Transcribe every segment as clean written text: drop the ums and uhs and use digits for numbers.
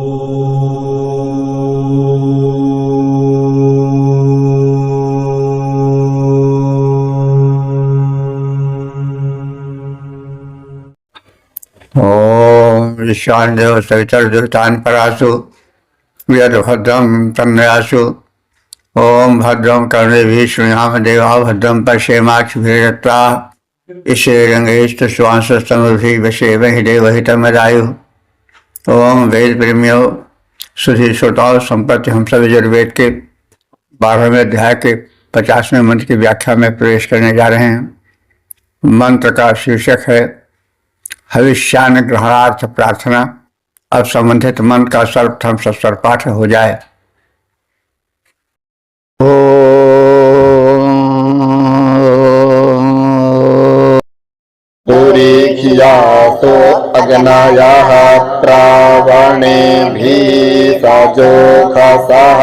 ओम ईशान देव सवितर दुर्तान परासु यद भद्रम तन्यासु ओम भद्रम कर्णे श्रीनाम देवा भद्रम पश्येमाक्षभिर्यत्रा इसे रंगेस्त श्वास समृद्धि वशे वहि देवहितमदायु। ओम वेद प्रेमियों सुधी श्रोताओं, संप्रति हम सब यजुर्वेद के 12वें अध्याय के 50वें मंत्र की व्याख्या में प्रवेश करने जा रहे हैं। मंत्र का शीर्षक है हविष्यान्न ग्रहणार्थ प्रार्थना। अब संबंधित मंत्र का सर्वप्रथम सस्वर पाठ हो जाए। पुरीखियासो अग्नायाः प्रावणेभिः सजोषसः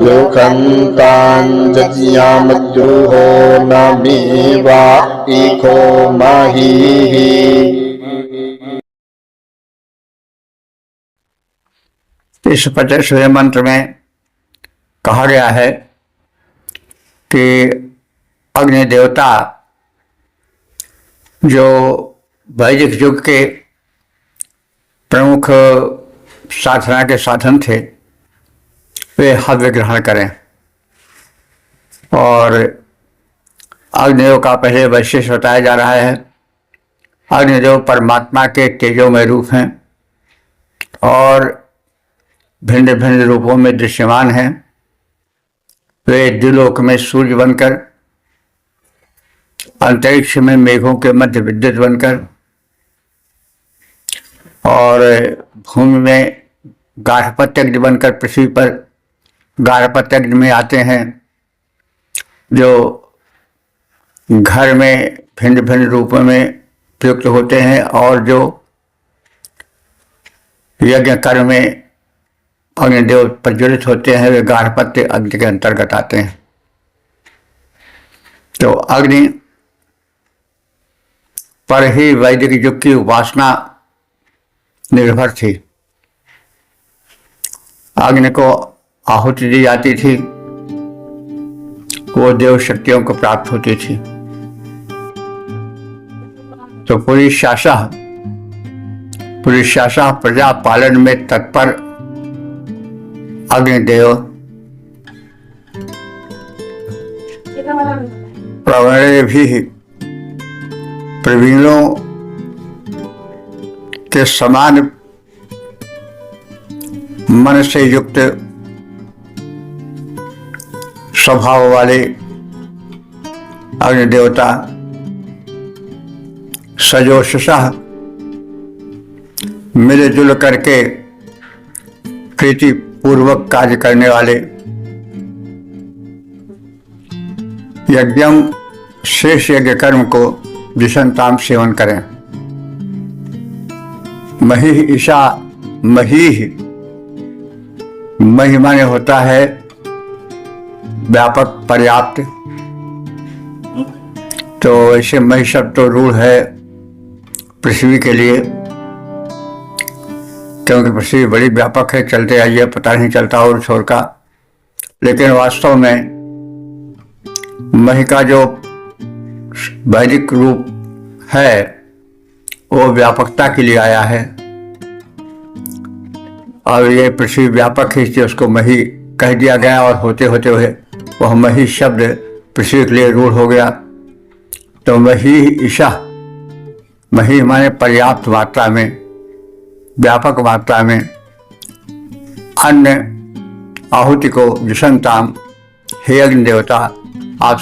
लोखन्ताञ्जज्ञामद्रुहो नमीवा इको महीः। इस 50वें मंत्र में कहा गया है कि अग्नि देवता जो वैदिक युग के प्रमुख साधना के साधन थे वे हव्य ग्रहण करें। और अग्निदेव का पहले वैशिष्ट बताया जा रहा है। अग्निदेव परमात्मा के तेजोमय रूप हैं और भिन्न भिन्न रूपों में दृश्यमान हैं। वे द्युलोक में सूर्य बनकर, अंतरिक्ष में मेघों के मध्य विद्युत बनकर और भूमि में गार्हपत्यग्नि बनकर पृथ्वी पर गार्हपत्यग्नि में आते हैं, जो घर में भिन्न भिन्न रूपों में प्रयुक्त होते हैं और जो यज्ञ कर्म में अग्निदेव प्रज्वलित होते हैं वे गार्हपत्य अग्नि के अंतर्गत आते हैं। तो अग्नि पर ही वैदिक युग की उपासना निर्भर थी। अग्नि को आहुति दी जाती थी, वो देव शक्तियों को प्राप्त होती थी। तो पुरुषाशा प्रजा पालन में तत्पर अग्निदेव प्रवणे भी प्रवीणों के समान मन से युक्त स्वभाव वाले अग्निदेवता सजोषसः मिलजुल करके प्रीति पूर्वक कार्य करने वाले, यज्ञम शेष यज्ञ कर्म को विषंताम सेवन करें। मही ईशा, मही माने होता है व्यापक, पर्याप्त। तो ऐसे मही शब्द तो रूढ़ है पृथ्वी के लिए, क्योंकि पृथ्वी बड़ी व्यापक है, चलते आइए पता नहीं चलता और छोर का। लेकिन वास्तव में मही का जो वैदिक रूप है वो व्यापकता के लिए आया है। और ये पृथ्वी व्यापक है इसलिए उसको मही कह दिया गया, और होते होते हुए वह मही शब्द पृथ्वी के लिए रूढ़ हो गया। तो मही ईशा, मही माने पर्याप्त मात्रा में, व्यापक मात्रा में अन्न आहुति को विषंताम, हे अग्नि देवता आप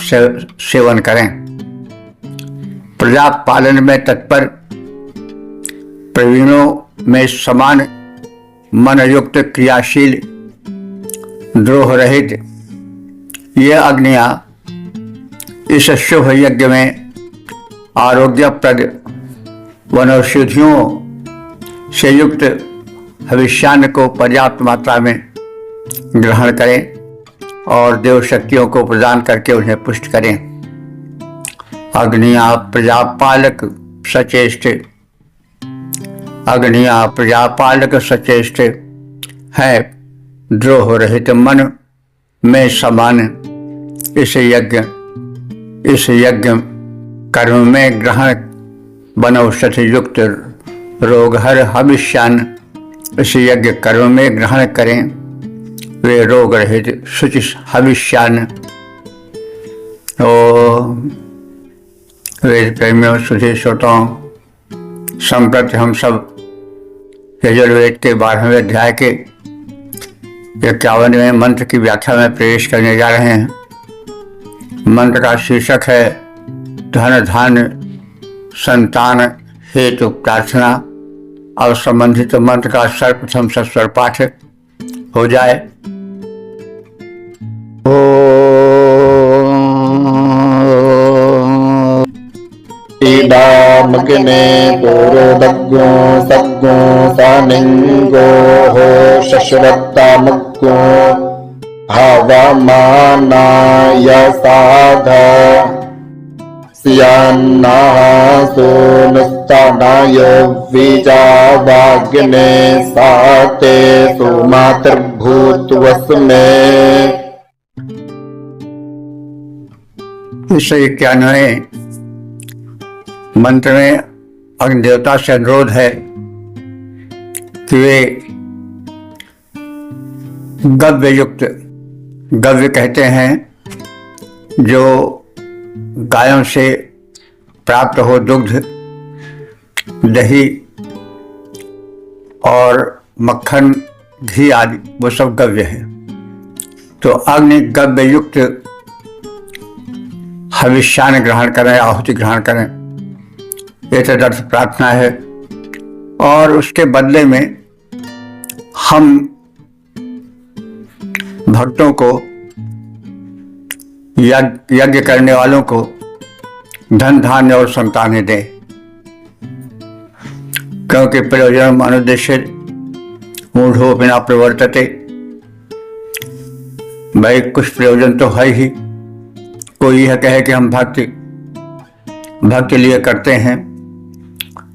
सेवन करें। प्रजा पालन में तत्पर, प्रवीणों में समान मन युक्त, क्रियाशील, द्रोह रहित ये अग्नियां इस शुभ यज्ञ में आरोग्यप्रद वनौषधियों से युक्त हविष्यान्न को पर्याप्त मात्रा में ग्रहण करें और देव शक्तियों को प्रदान करके उन्हें पुष्ट करें। अग्निया प्रजापालक सचेष्ट, अग्निया प्रजापालक सचेष्ट है, द्रोह रहित मन में समान। इस यज्ञ कर्म में ग्रहण बनौषधि युक्त रोग हर हविष्यान। इस यज्ञ कर्म में ग्रहण करें वे रोग रहित शुचि हविष्यान। ओ वेद प्रेमियों, सुधी श्रोताओं, संप्रति हम सब यजुर्वेद के 12वें अध्याय के 51वें मंत्र की व्याख्या में प्रवेश करने जा रहे हैं। मंत्र का शीर्षक है धन धान्य संतान हेतु प्रार्थना। और संबंधित मंत्र का सर्वप्रथम सस्वर पाठ हो जाए। ईडामग्ने पूर्वदग्गो सग्गो सानिंगो हो शश्वत्तामग्गो हवामानाय साधा सियान्नाः सोनुस्तानाय विजावाग्ने साते सुमातृभूतवस्मे। इस 91वें मंत्र में अग्नि देवता से अनुरोध है कि वे गव्य युक्त, गव्य कहते हैं जो गायों से प्राप्त हो, दुग्ध, दही और मक्खन, घी आदि, वो सब गव्य है। तो अग्नि गव्य युक्त हविष्यान ग्रहण करें, आहुति ग्रहण करें, ये तदर्थ प्रार्थना है। और उसके बदले में हम भक्तों को, यज्ञ करने वालों को धन धान्य और संतानें दें, क्योंकि प्रयोजन अनुद्देश्य मूढ़ो बिना प्रवर्तते। भाई कुछ प्रयोजन तो है ही। कोई यह कहे कि हम भक्ति लिए करते हैं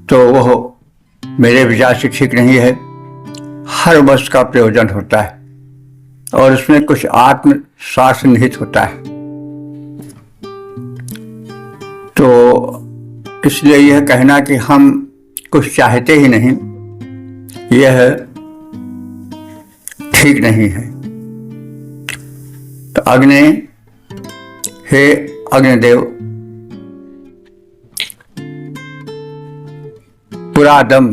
तो वह मेरे विचार से ठीक नहीं है। हर वस्तु का प्रयोजन होता है और उसमें कुछ आत्म स्वार्थ निहित होता है। तो इसलिए यह कहना कि हम कुछ चाहते ही नहीं, यह ठीक नहीं है। तो अग्नि, हे अग्निदेव, पुरादम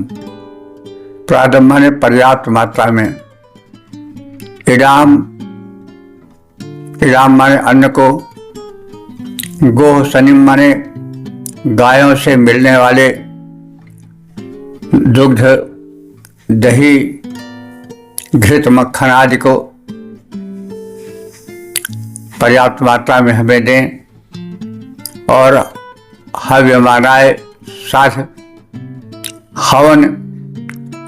माने पर्याप्त मात्रा में, इडाम माने अन्न को, गोह सनिम माने गायों से मिलने वाले दुग्ध, दही, घृत, मक्खन आदि को पर्याप्त मात्रा में हमें दें। और हव्यमानाय साथ हवन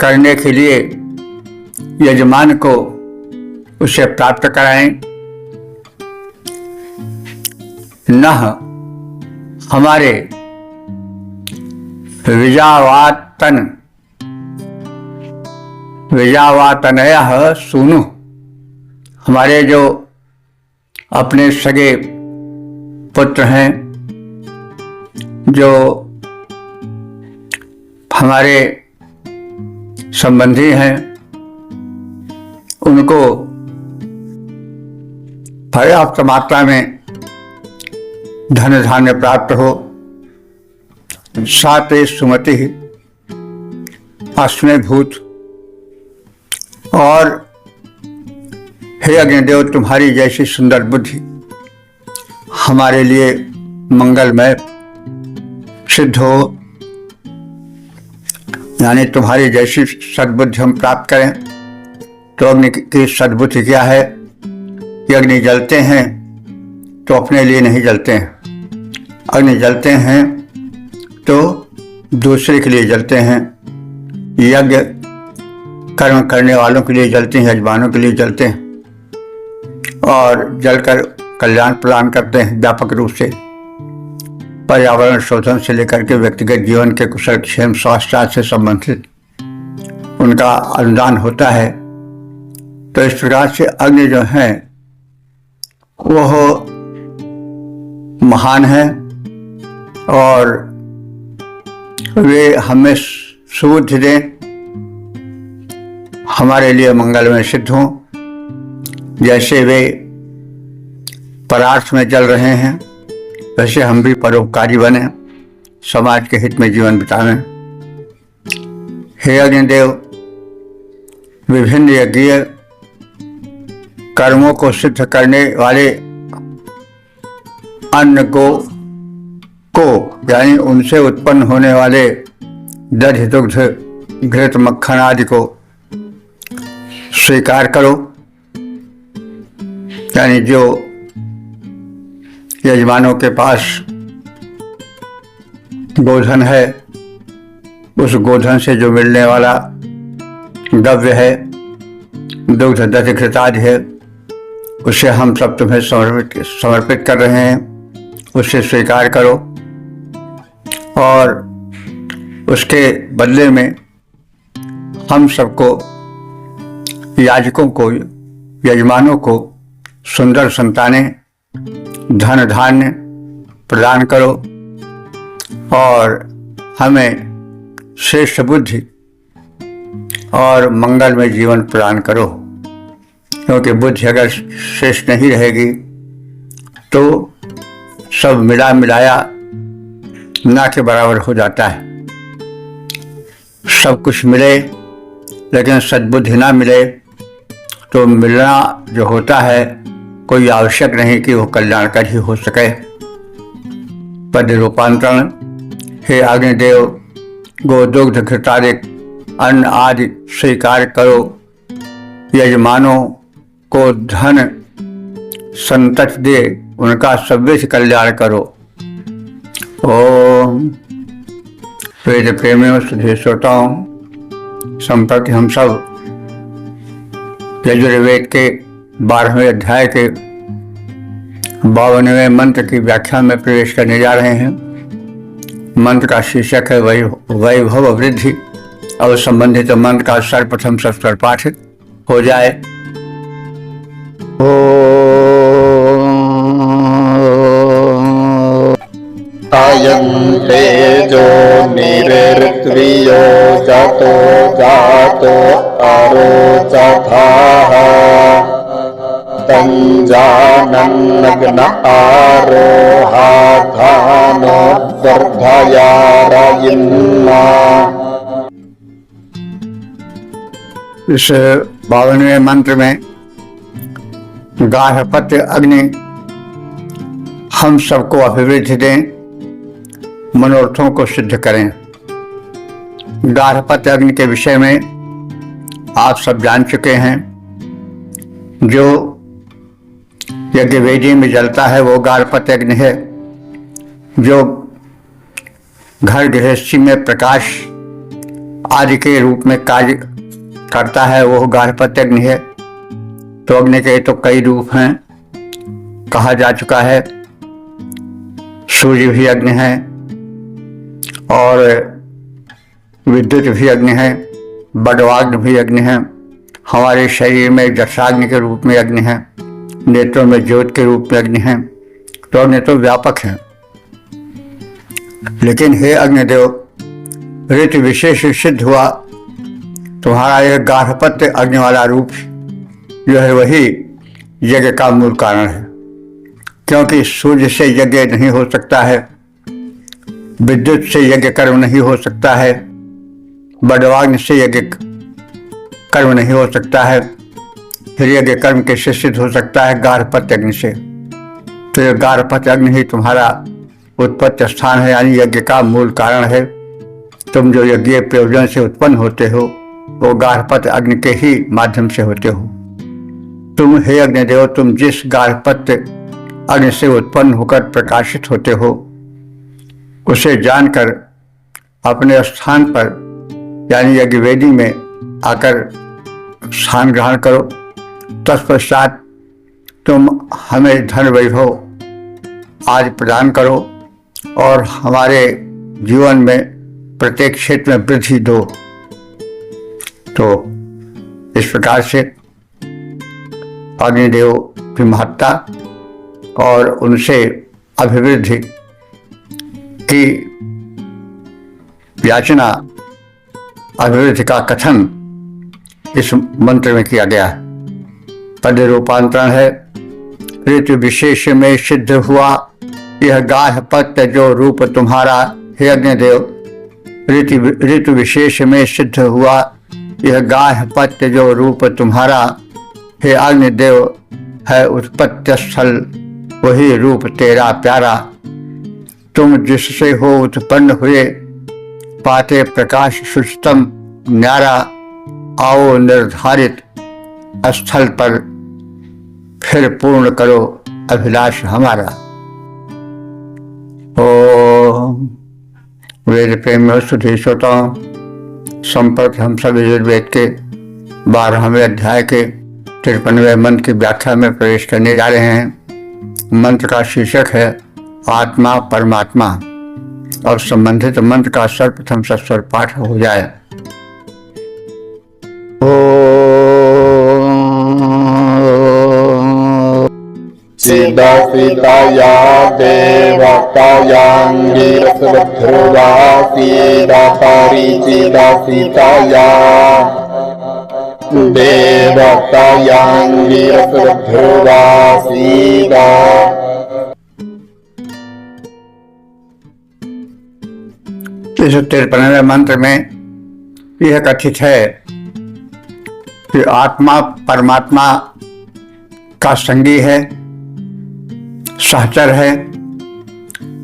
करने के लिए यजमान को उसे प्राप्त कराएं। न हमारे विजावातनयः सूनु, हमारे जो अपने सगे पुत्र हैं, जो हमारे संबंधी हैं, उनको पर्याप्त मात्रा में धन धान्य प्राप्त हो। साते सुमति अस्मे भूत, और हे अग्निदेव, तुम्हारी जैसी सुंदर बुद्धि हमारे लिए मंगलमय सिद्ध हो। यानी तुम्हारी जैसी सद्बुद्धि हम प्राप्त करें। तो अग्नि की सद्बुद्धि क्या है कि अग्नि जलते हैं तो अपने लिए नहीं जलते हैं, अग्नि जलते हैं तो दूसरे के लिए जलते हैं। यज्ञ कर्म करने वालों के लिए जलते हैं, यजमानों के लिए जलते हैं और जलकर कल्याण प्रदान करते हैं व्यापक रूप से। पर्यावरण शोधन से लेकर के व्यक्तिगत जीवन के कुशल क्षेम स्वास्थ्य से संबंधित उनका अनुदान होता है। तो इस प्रकार से अग्नि जो है वह महान है और वे हमें सुबुद्धि दें, हमारे लिए मंगलमय सिद्ध हों। जैसे वे परार्थ में चल रहे हैं वैसे हम भी परोपकारी बने, समाज के हित में जीवन बितावें। हे अग्निदेव, विभिन्न यज्ञीय कर्मों को सिद्ध करने वाले अन्न को यानी उनसे उत्पन्न होने वाले दध, दुग्ध, घृत, मक्खन आदि को स्वीकार करो। यानी जो यजमानों के पास गोधन है, उस गोधन से जो मिलने वाला द्रव्य है, दुग्ध, दधि, घृत आदि है, उसे हम सब तुम्हें समर्पित कर रहे हैं, उसे स्वीकार करो। और उसके बदले में हम सबको, याजकों को, यजमानों को सुंदर संतानें, धन धान्य प्रदान करो और हमें श्रेष्ठ बुद्धि और मंगलमय जीवन प्रदान करो। क्योंकि बुद्धि अगर श्रेष्ठ नहीं रहेगी तो सब मिला मिलाया ना के बराबर हो जाता है। सब कुछ मिले लेकिन सद्बुद्धि ना मिले तो मिलना जो होता है कोई आवश्यक नहीं कि वो कल्याणकर ही हो सके। पद रूपांतरण। हे अग्निदेव, गोदुग्ध, घृतादिक अन्न आदि स्वीकार करो। यजमानों को धन संतति दे, उनका सव्य कल्याण करो। ओम। वेद प्रेमियों, सुधे श्रोताओं, संप्रति हम सब यजुर्वेद के 12वें अध्याय के 52वें मंत्र की व्याख्या में प्रवेश करने जा रहे हैं। मंत्र का शीर्षक है वैभव वृद्धि। और संबंधित मंत्र का सर्वप्रथम सस्वर पाठ हो जाए। आयन्ते जो निरृत्वियो जातो जातो आरोचथाः तञ्जानन्नग्न आरोहाधानो वर्धयारयिन्मा। इस 52वें मंत्र में गार्हपत्य अग्नि हम सबको अभिवृद्धि दें, मनोरथों को सिद्ध करें। गार्हपत्य अग्नि के विषय में आप सब जान चुके हैं। जो यज्ञ वेदी में जलता है वो गार्हपत्य अग्नि है। जो घर गृहस्थी में प्रकाश आदि के रूप में कार्य करता है वो गार्हपत्य अग्नि है। तो अग्नि के तो कई रूप हैं, कहा जा चुका है। सूर्य भी अग्नि है और विद्युत भी अग्नि है, बडवाग्नि भी अग्नि है। हमारे शरीर में जठराग्नि के रूप में अग्नि है, नेत्रों में ज्योत के रूप में अग्नि है। तो अग्नि तो व्यापक है। लेकिन हे अग्निदेव, ऋतु विशेष सिद्ध हुआ तुम्हारा यह गार्हपत्य अग्नि वाला रूप जो है वही यज्ञ का मूल कारण है। क्योंकि सूर्य से यज्ञ नहीं हो सकता है, विद्युत से यज्ञ कर्म नहीं हो सकता है, बडवाग्नि से यज्ञ कर्म नहीं हो सकता है। फिर यज्ञ कर्म कैसे सिद्ध हो सकता है? गार्हपत्य अग्नि से। तो यह गार्हपत्य अग्नि ही तुम्हारा उत्पत्ति स्थान है, यानी यज्ञ का मूल कारण है। तुम जो यज्ञ प्रयोजन से उत्पन्न होते हो वो गार्हपत्य अग्नि के ही माध्यम से होते हो। तुम हे अग्निदेव, तुम जिस गार्हपत्य अग्नि से उत्पन्न होकर प्रकाशित होते हो उसे जानकर अपने स्थान पर यानी यज्ञ वेदी में आकर स्थान ग्रहण करो। तत्पश्चात तुम हमें धन वैभव आदि प्रदान करो और हमारे जीवन में प्रत्येक क्षेत्र में वृद्धि दो। तो इस प्रकार से अग्निदेव की महत्ता और उनसे अभिवृद्धि की याचना, अभिवृद्धि का कथन इस मंत्र में किया गया है। पद्य रूपांतरण है, ऋतु विशेष में सिद्ध हुआ यह गाह पत्य जो रूप तुम्हारा, हे अग्निदेव। ऋतु विशेष में सिद्ध हुआ यह गाह पत्य जो रूप तुम्हारा, हे अग्निदेव। है उत्पत्ति स्थल वही रूप तेरा प्यारा। तुम जिससे हो उत्पन्न हुए, पाते प्रकाश सुष्टम न्यारा। आओ निर्धारित स्थल पर फिर पूर्ण करो अभिलाष हमारा। ओम वेद प्रेम स्तुति श्रोताओं, संपर्क हम सब यजुर्वेद के 12वें अध्याय के 53वें मंत्र की व्याख्या में प्रवेश करने जा रहे हैं। मंत्र का शीर्षक है आत्मा परमात्मा। और संबंधित मंत्र का सर्वप्रथम सस्वर पाठ हो जाए। सीदाया देवतायांगिरसध्रुवा सीदा परिचिदा सीताया देवतायांगिरसध्रुवा सीदा। इस 53वें मंत्र में यह कथित है कि आत्मा परमात्मा का संगी है, सहचर है।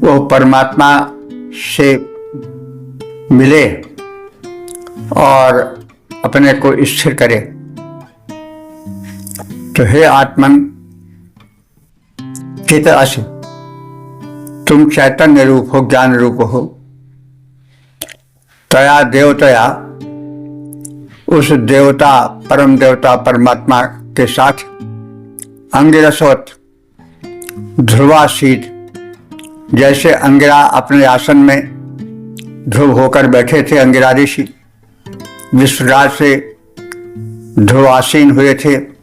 वो परमात्मा से मिले और अपने को स्थिर करे। तो हे आत्मन चित असि, तुम चैतन्य रूप हो, ज्ञान रूप हो। तया देवतया, उस देवता परम देवता परमात्मा के साथ अंगिरसवत ध्रुवासीद, जैसे अंगिरा अपने आसन में ध्रुव होकर बैठे थे, अंगिरा ऋषि विश्वराज से ध्रुवासीन हुए थे,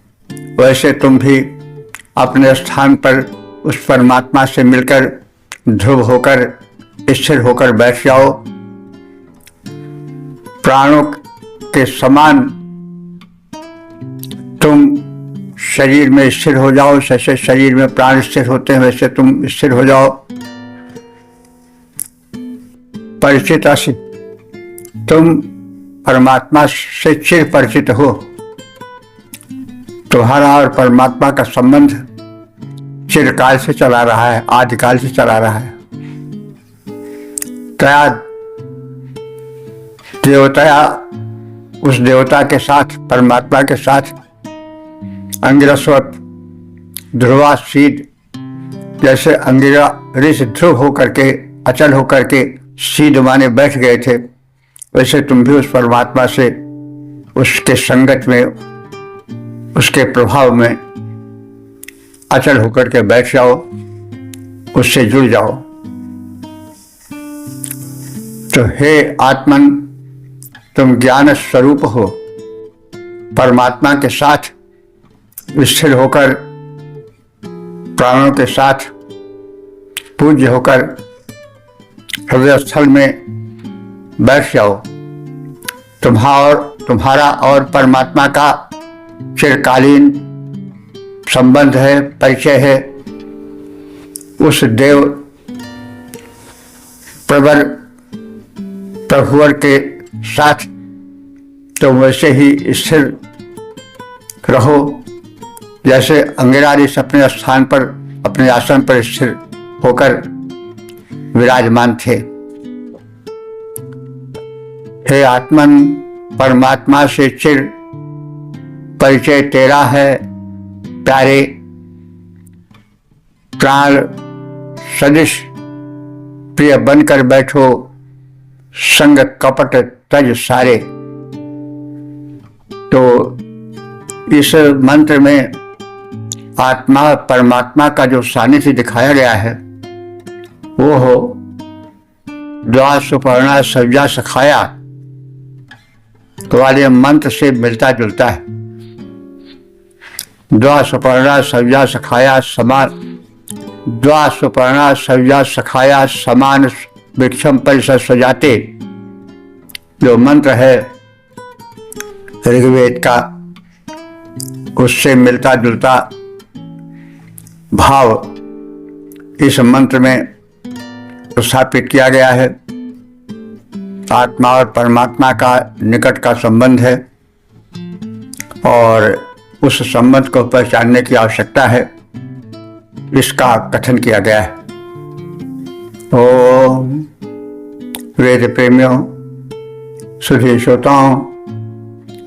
वैसे तुम भी अपने स्थान पर उस परमात्मा से मिलकर ध्रुव होकर स्थिर होकर बैठ जाओ। प्राणों के समान तुम शरीर में स्थिर हो जाओ। जैसे शरीर में प्राण स्थिर होते हैं वैसे तुम स्थिर हो जाओ। परिचित असि, तुम परमात्मा से चिर परिचित हो। तुम्हारा और परमात्मा का संबंध चिरकाल से चला रहा है, आदिकाल से चला रहा है। तया देवतया, उस देवता के साथ, परमात्मा के साथ अंगिरसवत ध्रुवासीद, जैसे अंगिरा ऋषि ध्रुव होकर के, अचल होकर के सीध माने बैठ गए थे, वैसे तुम भी उस परमात्मा से, उसके संगत में, उसके प्रभाव में अचल होकर के बैठ जाओ, उससे जुड़ जाओ। तो हे आत्मन, तुम ज्ञान स्वरूप हो, परमात्मा के साथ स्थिर होकर, प्राणों के साथ पूज्य होकर हृदय स्थल में बैठ जाओ। तुम्हारा और परमात्मा का चिरकालीन संबंध है, परिचय है। उस देव प्रभुवर के साथ तो वैसे ही स्थिर रहो जैसे अंगिरा ऋषि अपने स्थान पर, अपने आसन पर स्थिर होकर विराजमान थे। हे आत्मन, परमात्मा से चिर परिचय तेरा है प्यारे। प्राण सदिश प्रिय बनकर बैठो, संग कपट तज सारे। तो इस मंत्र में आत्मा परमात्मा का जो सानिध्य दिखाया गया है वो हो द्वा सुपर्णा सव्या सखाया। वाले मंत्र से मिलता जुलता है। द्वा सुपर्णा सव्या सखाया समान, द्वा सुपर्णा सव्या सखाया समान वृक्षम परिसर सजाते, जो मंत्र है ऋग्वेद का, उससे मिलता जुलता भाव इस मंत्र में स्थापित किया गया है। आत्मा और परमात्मा का निकट का संबंध है और उस संबंध को पहचानने की आवश्यकता है, इसका कथन किया गया है। ओम वेद प्रेमियों, सुधी श्रोताओं,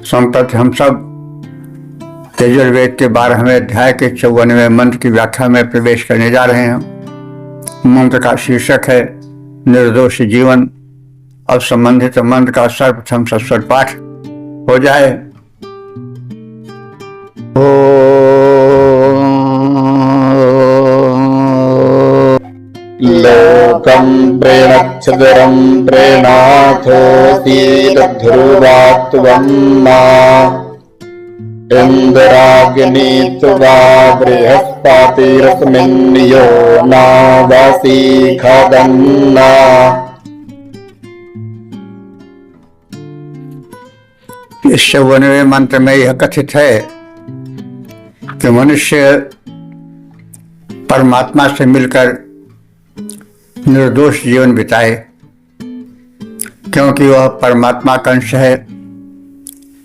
संप्रति हम सब यजुर्वेद के 12वें अध्याय के 54वें मंत्र की व्याख्या में प्रवेश करने जा रहे हैं। मंत्र का शीर्षक है निर्दोष जीवन। अब संबंधित मंत्र का सर्वप्रथम सस्वर पाठ हो जाए। लोकं प्रेणच्छदरं प्रेणाथोऽसीदध्रुवात्वं मा इन्द्राग्नि त्वा बृहस्पतिरस्मिन्यो नावसी खगन्ना। इस 54वें मंत्र में यह कथित है कि मनुष्य परमात्मा से मिलकर निर्दोष जीवन बिताए, क्योंकि वह परमात्मा का अंश है,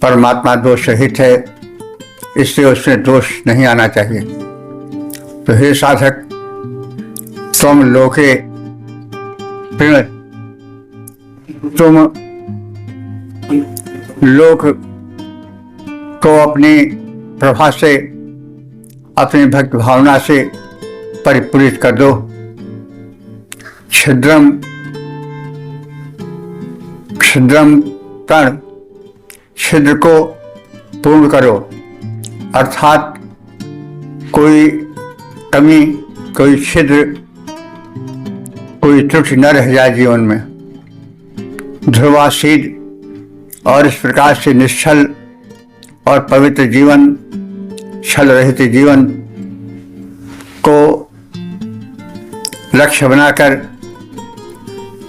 परमात्मा दोष रहित है, इसलिए उसमें दोष नहीं आना चाहिए। तो हे साधक, तुम लोके तुम लोक को अपनी प्रभा से, अपनी भक्त भावना से परिपूरित कर दो। छिद्रम तण, छिद्र को पूर्ण करो, अर्थात कोई कमी, कोई छिद्र, कोई त्रुटि न रह जाए जीवन में। ध्रुवासीद और इस प्रकार से निश्चल और पवित्र जीवन, छल रहित जीवन को लक्ष्य बनाकर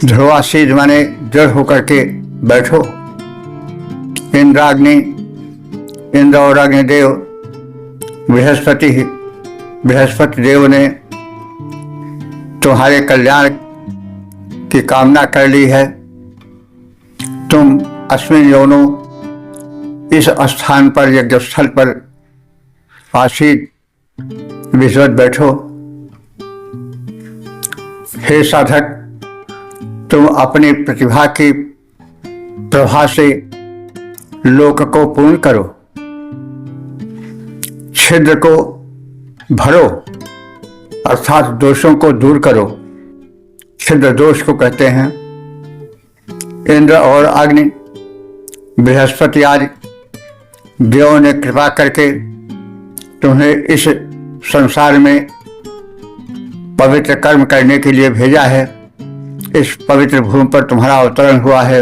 ध्रुवासीद माने दृढ़ होकर के बैठो। इंद्राग्नि, इंद्र और अग्निदेव बृहस्पति देव ने तुम्हारे कल्याण की कामना कर ली है। तुम अस्मिन योनो, इस स्थान पर, यज्ञ स्थल पर आसीद विजवत बैठो। हे साधक, तुम अपनी प्रतिभा की प्रभा से लोक को पूर्ण करो, छिद्र को भरो, अर्थात दोषों को दूर करो। छिद्र दोष को कहते हैं। इंद्र और अग्नि, बृहस्पति आदि देवों ने कृपा करके तुम्हें इस संसार में पवित्र कर्म करने के लिए भेजा है। इस पवित्र भूमि पर तुम्हारा अवतरण हुआ है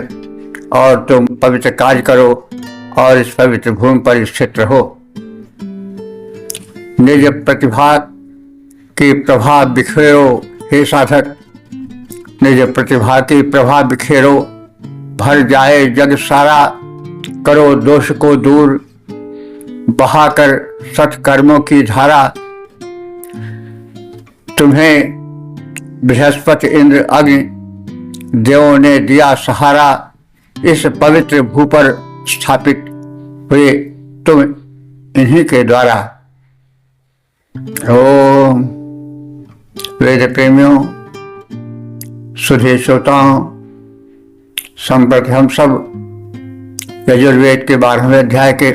और तुम पवित्र कार्य करो और इस पवित्र भूमि पर स्थित रहो। निज प्रतिभा की प्रभा बिखेरो। हे साधक, निज प्रतिभा की प्रभा बिखेरो, भर जाए जग सारा, करो दोष को दूर, बहाकर सत्कर्मों की धारा। तुम्हें बृहस्पति, इंद्र, अग्नि देवों ने दिया सहारा। इस पवित्र भू पर स्थापित हुए तुम इन्हीं के द्वारा। ओम वेद प्रेमियों, सुधी श्रोताओं, संप्रति हम सब यजुर्वेद के 12वें अध्याय के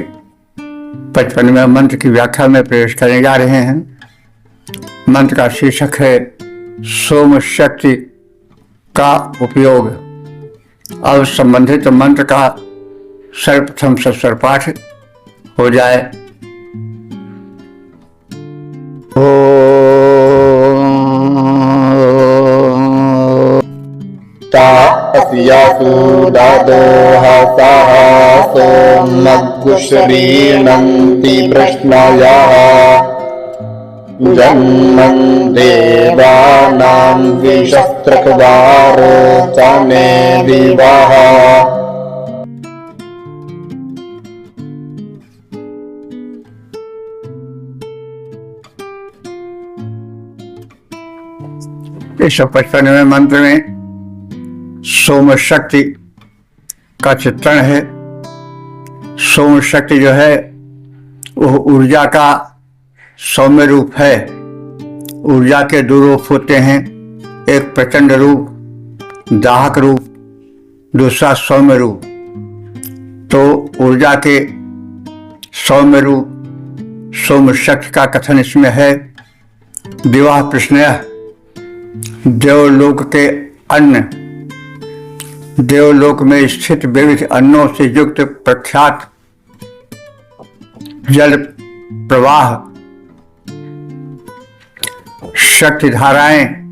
55वें मंत्र की व्याख्या में प्रवेश करने जा रहे हैं। मंत्र का शीर्षक है सोम शक्ति का उपयोग। अब संबंधित मंत्र का सर्वप्रथम सस्वर पाठ हो जाए। ता अस्यासु दादोः साः सोमग्गुश्रीणन्ति प्रश्नयः जन्मन् देवानां द्विसहस्रकवारोचने दिवः। इस 155वें मंत्र में सोम शक्ति का चित्रण है। सोम शक्ति जो है वो ऊर्जा का सौम्य रूप है। ऊर्जा के दो रूप होते हैं, एक प्रचंड रूप दाहक रूप, दूसरा सौम्य रूप। तो ऊर्जा के सौम्य रूप सोम शक्ति का कथन इसमें है। विवाह प्रश्नयः देवलोक के अन्न, देवलोक में स्थित विविध अन्नों से युक्त प्रख्यात जल प्रवाह, शक्ति धाराएं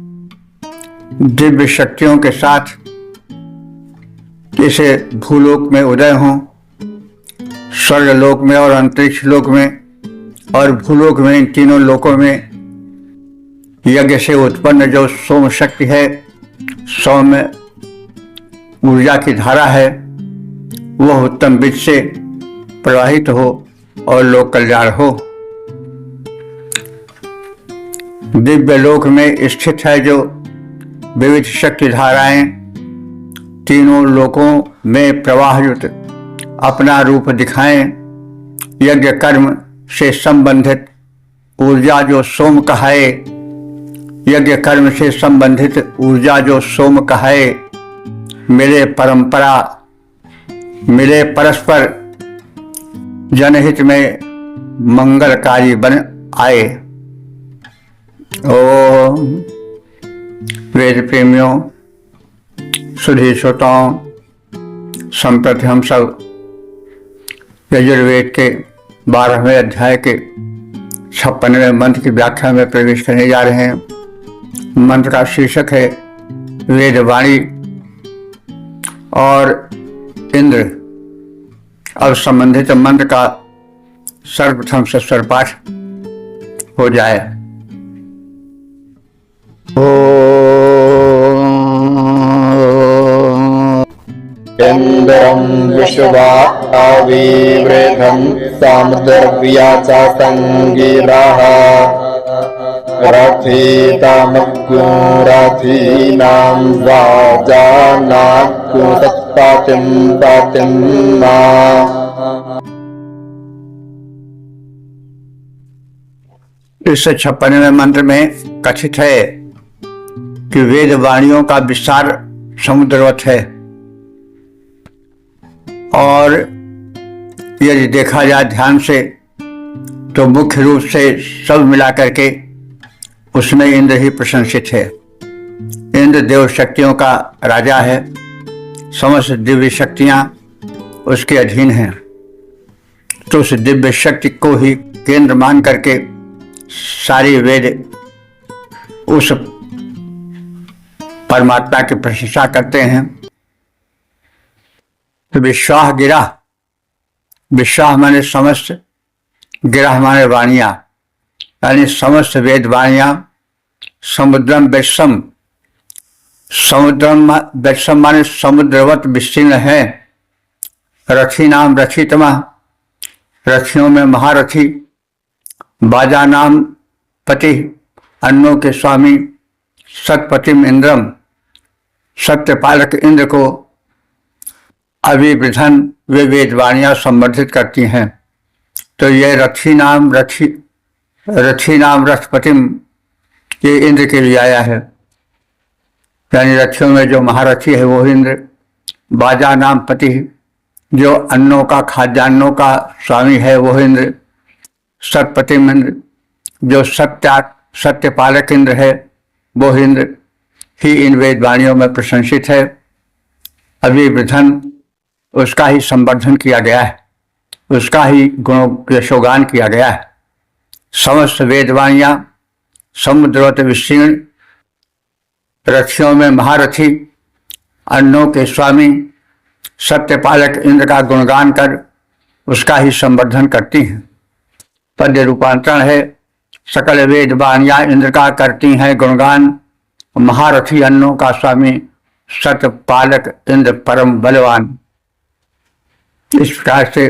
दिव्य शक्तियों के साथ जैसे भूलोक में उदय हों, स्वर्गलोक में और अंतरिक्ष लोक में और भूलोक में, इन तीनों लोकों में यज्ञ से उत्पन्न जो सोम शक्ति है, सौम्य ऊर्जा की धारा है, वह उत्तम बीज से प्रवाहित हो और लोक कल्याण हो। दिव्य लोक में स्थित है जो विविध शक्ति धाराएं तीनों लोकों में प्रवाहयुक्त अपना रूप दिखाएं। यज्ञ कर्म से संबंधित ऊर्जा जो सोम कहाए, यज्ञ कर्म से संबंधित ऊर्जा जो सोम कहाए, मिले परंपरा, मिले परस्पर, जनहित में मंगलकारी बन आए। ओम वेद प्रेमियों, सुधी श्रोताओं, संप्रति हम सब यजुर्वेद के 12वें अध्याय के 56वें मंत्र की व्याख्या में प्रवेश करने जा रहे हैं। मंत्र का शीर्षक है वेदवाणी और इंद्र। अब संबंधित मंत्र का सर्वप्रथम से स्वर पाठ हो जाए। इन्द्रं विश्वाविवृधं सामद्रव्याचा संगिरः रथितमग्गो रथीनां वाजानाग्गो सत्पातिं पातिम्मा। इस 56वें मंत्र में कथित है कि वेद वाणियों का विस्तार समुद्रवत है और यदि देखा जाए ध्यान से तो मुख्य रूप से सब मिलाकर के उसमें इंद्र ही प्रशंसित है। इंद्र देव शक्तियों का राजा है, समस्त दिव्य शक्तियां उसके अधीन हैं। तो उस दिव्य शक्ति को ही केंद्र मान करके सारी वेद उस परमात्मा की प्रशंसा करते हैं। तो विश्वाह गिरा, विश्वाह माने समस्त, गिरा माने वाणियां, यानी समस्त वेद वाणियां। समुद्रम वैश्वम, समुद्रम वैश्वम माने समुद्रवत विस्तीर्ण है। रथी नाम रथितमा, रथियों में महारथी। बाजा नाम पति, अन्नों के स्वामी। सतपतिम इंद्रम, सत्यपालक इंद्र को अभिवृधन वे वेदवाणियां संवर्धित करती हैं। तो ये रथी नाम रथपतिम, ये इंद्र के लिए आया है, यानी रथियों में जो महारथी है वो इंद्र। बाजा नाम पति, जो अन्नों का खाद्यान्नों का स्वामी है वो इंद्र। सतपतिम इंद्र, जो सत्यपालक इंद्र है वो इंद्र ही इन वेदवाणियों में प्रशंसित है। अभिवृधन, उसका ही संवर्धन किया गया है, उसका ही गुणों यशोगान किया गया है। समस्त वेदवाणियां समुद्रवत विस्तीर्ण, रथियों में महारथी, अन्नों के स्वामी, सत्यपालक इंद्र का गुणगान कर उसका ही संवर्धन करती हैं। पद्य रूपांतरण है, सकल वेद वाणियां इंद्र का करती हैं गुणगान, महारथी अन्नों का स्वामी सत्यपालक इंद्र परम बलवान। इस प्रकार से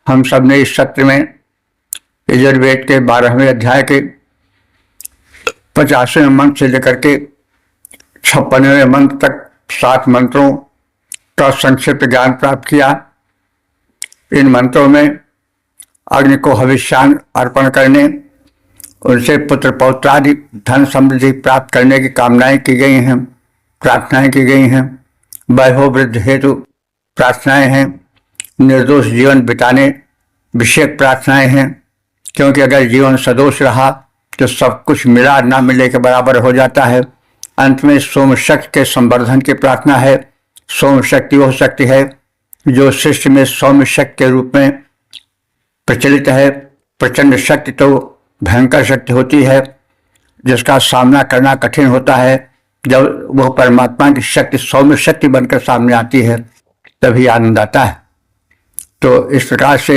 हम सब ने इस सत्र में यजुर्वेद के 12वें अध्याय के 50वें मंत्र से लेकर के 56वें मंत्र तक 7 मंत्रों का संक्षिप्त ज्ञान प्राप्त किया। इन मंत्रों में अग्नि को हविष्यान अर्पण करने, उनसे पुत्र पौत्रादि धन समृद्धि प्राप्त करने की कामनाएं की गई हैं, प्रार्थनाएं की गई हैं। वयोवृद्ध हेतु प्रार्थनाएं हैं, निर्दोष जीवन बिताने विषयक प्रार्थनाएं हैं, क्योंकि अगर जीवन सदोष रहा तो सब कुछ मिला ना मिले के बराबर हो जाता है। अंत में सोम शक्ति के संवर्धन की प्रार्थना है। सोम शक्ति वह शक्ति है जो सृष्टि में सौम्य शक्ति के रूप में प्रचलित है। प्रचंड शक्ति तो भयंकर शक्ति होती है जिसका सामना करना कठिन होता है। जब वह परमात्मा की शक्ति सौम्य शक्ति बनकर सामने आती है तभी आनंद आता है। तो इस प्रकार से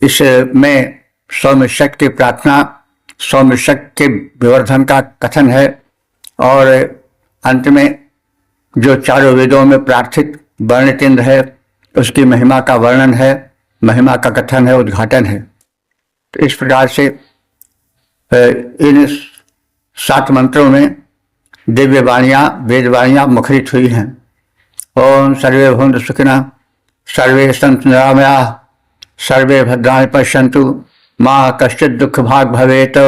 इसमें सौम्य शक्ति प्रार्थना, सौम्य शक्ति के विवर्धन का कथन है। और अंत में जो चारों वेदों में प्रार्थित वर्णित इंद्र है उसकी महिमा का वर्णन है, महिमा का कथन है, उद्घाटन है। तो इस प्रकार से इन 7 मंत्रों में दिव्य वाणियां, वेद वाणियां मुखरित हुई हैं। ओम सर्वे भवन्तु सुखिनः, सर्वे सन्तु निरामयाः, सर्वे भद्राणि पश्यन्तु, मां कश्चित् दुःख भाग् भवेत्।